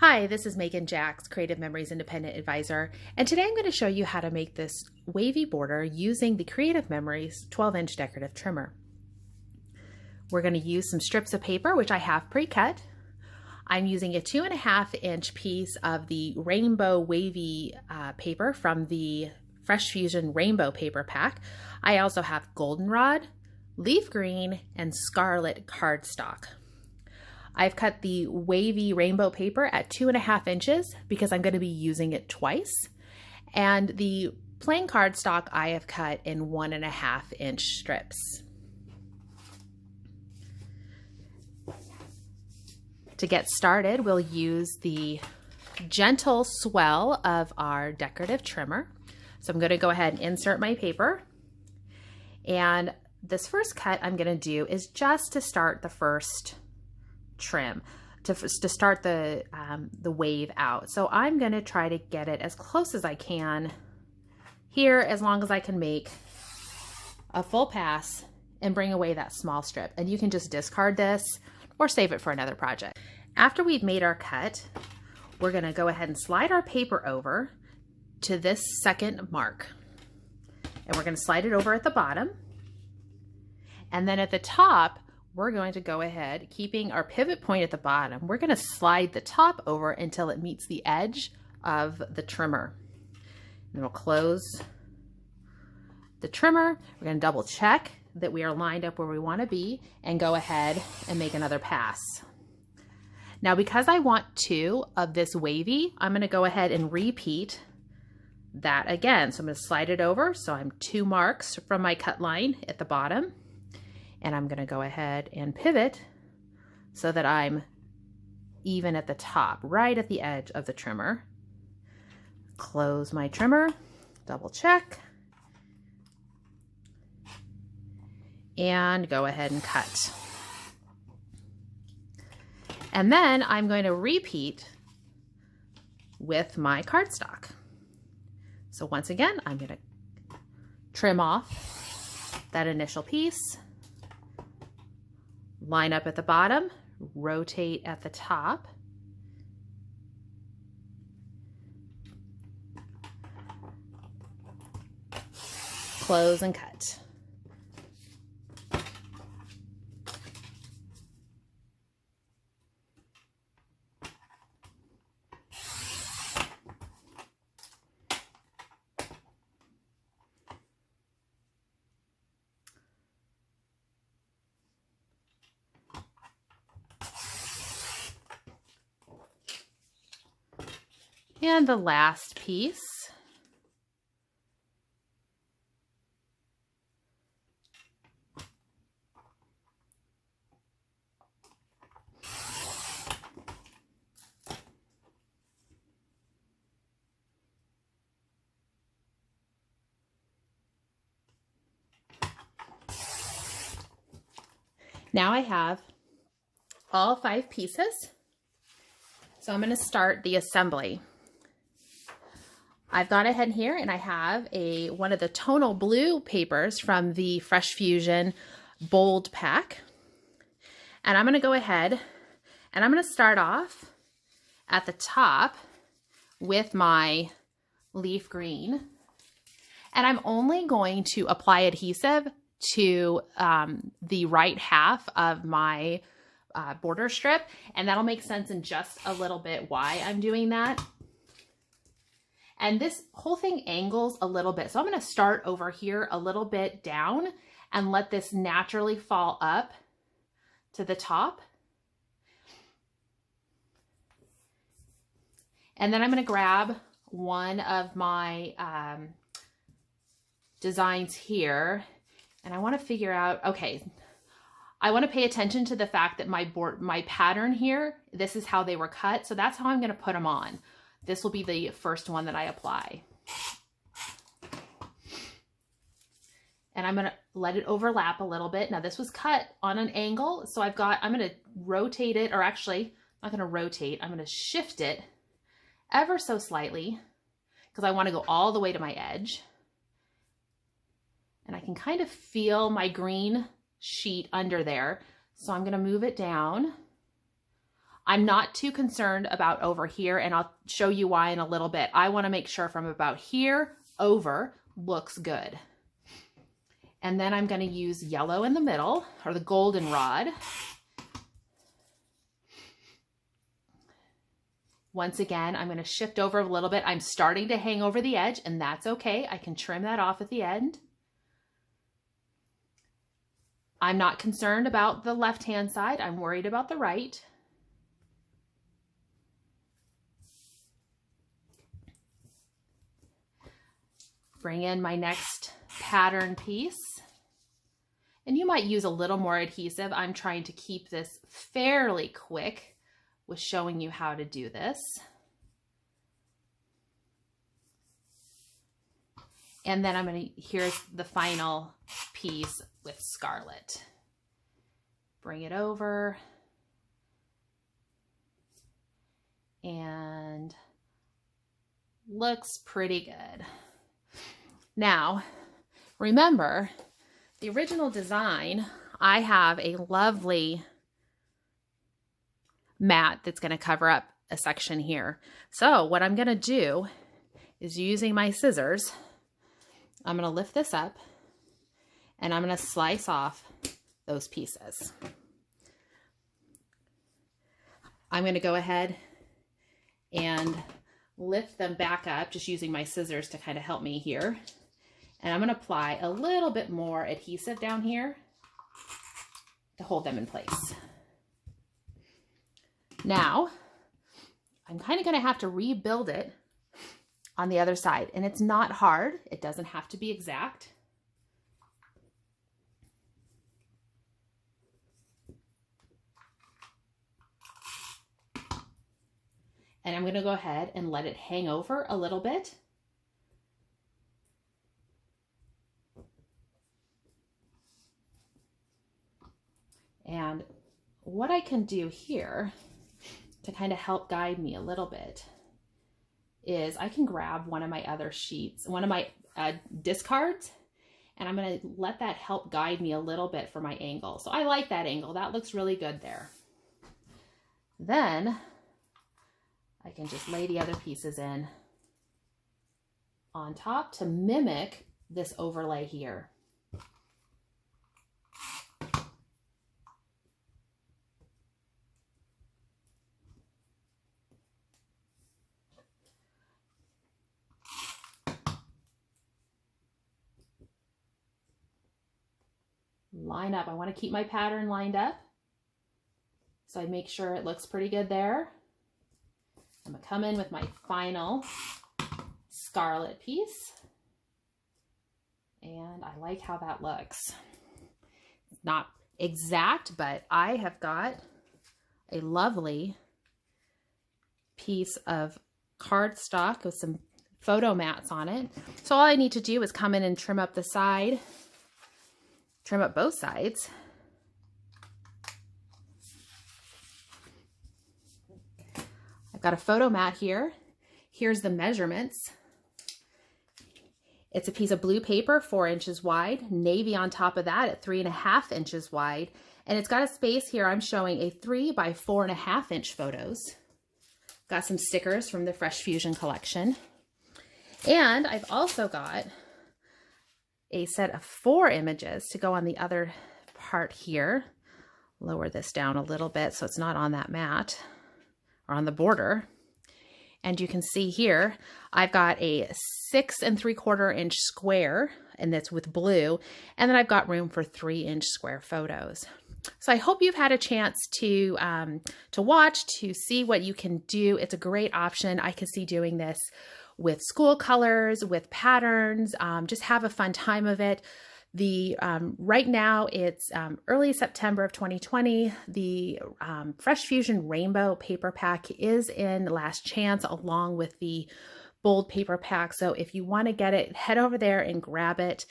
Hi, this is Megan Jacks, Creative Memories Independent Advisor, and today I'm going to show you how to make this wavy border using the Creative Memories 12-inch decorative trimmer. We're going to use some strips of paper, which I have pre-cut. I'm using a 2.5-inch piece of the rainbow wavy paper from the Fresh Fusion Rainbow Paper Pack. I also have goldenrod, leaf green, and scarlet cardstock. I've cut the wavy rainbow paper at 2.5 inches because I'm going to be using it twice. And the plain cardstock I have cut in 1.5-inch strips. To get started, we'll use the gentle swell of our decorative trimmer. So I'm going to go ahead and insert my paper. And this first cut I'm going to do is just to start the first trim, to start the wave out. So I'm going to try to get it as close as I can here, as long as I can make a full pass and bring away that small strip. And you can just discard this or save it for another project. After we've made our cut, we're going to go ahead and slide our paper over to this second mark. And we're going to slide it over at the bottom. And then at the top, we're going to go ahead, keeping our pivot point at the bottom, we're going to slide the top over until it meets the edge of the trimmer. And we'll close the trimmer. We're going to double check that we are lined up where we want to be and go ahead and make another pass. Now, because I want 2 of this wavy, I'm going to go ahead and repeat that again. So I'm going to slide it over. So I'm 2 marks from my cut line at the bottom. And I'm going to go ahead and pivot so that I'm even at the top, right at the edge of the trimmer. Close my trimmer, double check, and go ahead and cut. And then I'm going to repeat with my cardstock. So once again, I'm going to trim off that initial piece. Line up at the bottom, rotate at the top, close and cut. And the last piece. Now I have all 5 pieces. So I'm going to start the assembly. I've gone ahead here and I have one of the tonal blue papers from the Fresh Fusion Bold Pack. And I'm going to go ahead and I'm going to start off at the top with my leaf green. And I'm only going to apply adhesive to the right half of my border strip. And that'll make sense in just a little bit why I'm doing that. And this whole thing angles a little bit. So I'm going to start over here a little bit down and let this naturally fall up to the top. And then I'm going to grab one of my designs here. And I want to figure out, okay, I want to pay attention to the fact that my pattern here, this is how they were cut. So that's how I'm going to put them on. This will be the first one that I apply. And I'm going to let it overlap a little bit. Now this was cut on an angle, so I'm going to rotate it, or actually, I'm not going to rotate, I'm going to shift it ever so slightly because I want to go all the way to my edge. And I can kind of feel my green sheet under there. So I'm going to move it down. I'm not too concerned about over here, and I'll show you why in a little bit. I want to make sure from about here over looks good. And then I'm going to use yellow in the middle, or the goldenrod. Once again, I'm going to shift over a little bit. I'm starting to hang over the edge, and that's okay. I can trim that off at the end. I'm not concerned about the left-hand side. I'm worried about the right. Bring in my next pattern piece. And you might use a little more adhesive. I'm trying to keep this fairly quick with showing you how to do this. And then here's the final piece with scarlet. Bring it over. And looks pretty good. Now, remember, the original design, I have a lovely mat that's going to cover up a section here. So what I'm going to do is, using my scissors, I'm going to lift this up and I'm going to slice off those pieces. I'm going to go ahead and lift them back up, just using my scissors to kind of help me here. And I'm going to apply a little bit more adhesive down here to hold them in place. Now, I'm kind of going to have to rebuild it on the other side. And it's not hard. It doesn't have to be exact. And I'm going to go ahead and let it hang over a little bit. And what I can do here to kind of help guide me a little bit is I can grab one of my other sheets, one of my discards, and I'm going to let that help guide me a little bit for my angle. So I like that angle. That looks really good there. Then I can just lay the other pieces in on top to mimic this overlay here. Line up. I want to keep my pattern lined up, so I make sure it looks pretty good there. I'm going to come in with my final scarlet piece, and I like how that looks. It's not exact, but I have got a lovely piece of cardstock with some photo mats on it. So all I need to do is come in and trim up the side, trim up both sides. I've got a photo mat here. Here's the measurements. It's a piece of blue paper, 4 inches wide, navy on top of that at 3.5 inches wide. And it's got a space here. I'm showing a 3 by 4.5 inch photos. Got some stickers from the Fresh Fusion collection. And I've also got a set of 4 images to go on the other part here. Lower this down a little bit so it's not on that mat or on the border. And you can see here, I've got a 6 3/4 inch square, and that's with blue. And then I've got room for 3-inch square photos. So I hope you've had a chance to watch, to see what you can do. It's a great option. I could see doing this with school colors, with patterns, just have a fun time of it. Right now it's early September of 2020. The Fresh Fusion Rainbow paper pack is in last chance, along with the bold paper pack. So if you want to get it, head over there and grab it.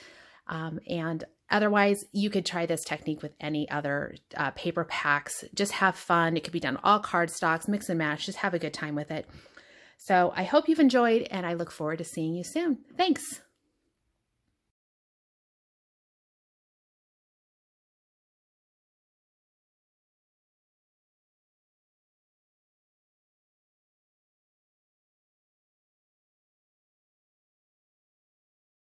And otherwise, you could try this technique with any other paper packs. Just have fun. It could be done all cardstocks, mix and match. Just have a good time with it. So I hope you've enjoyed, and I look forward to seeing you soon. Thanks.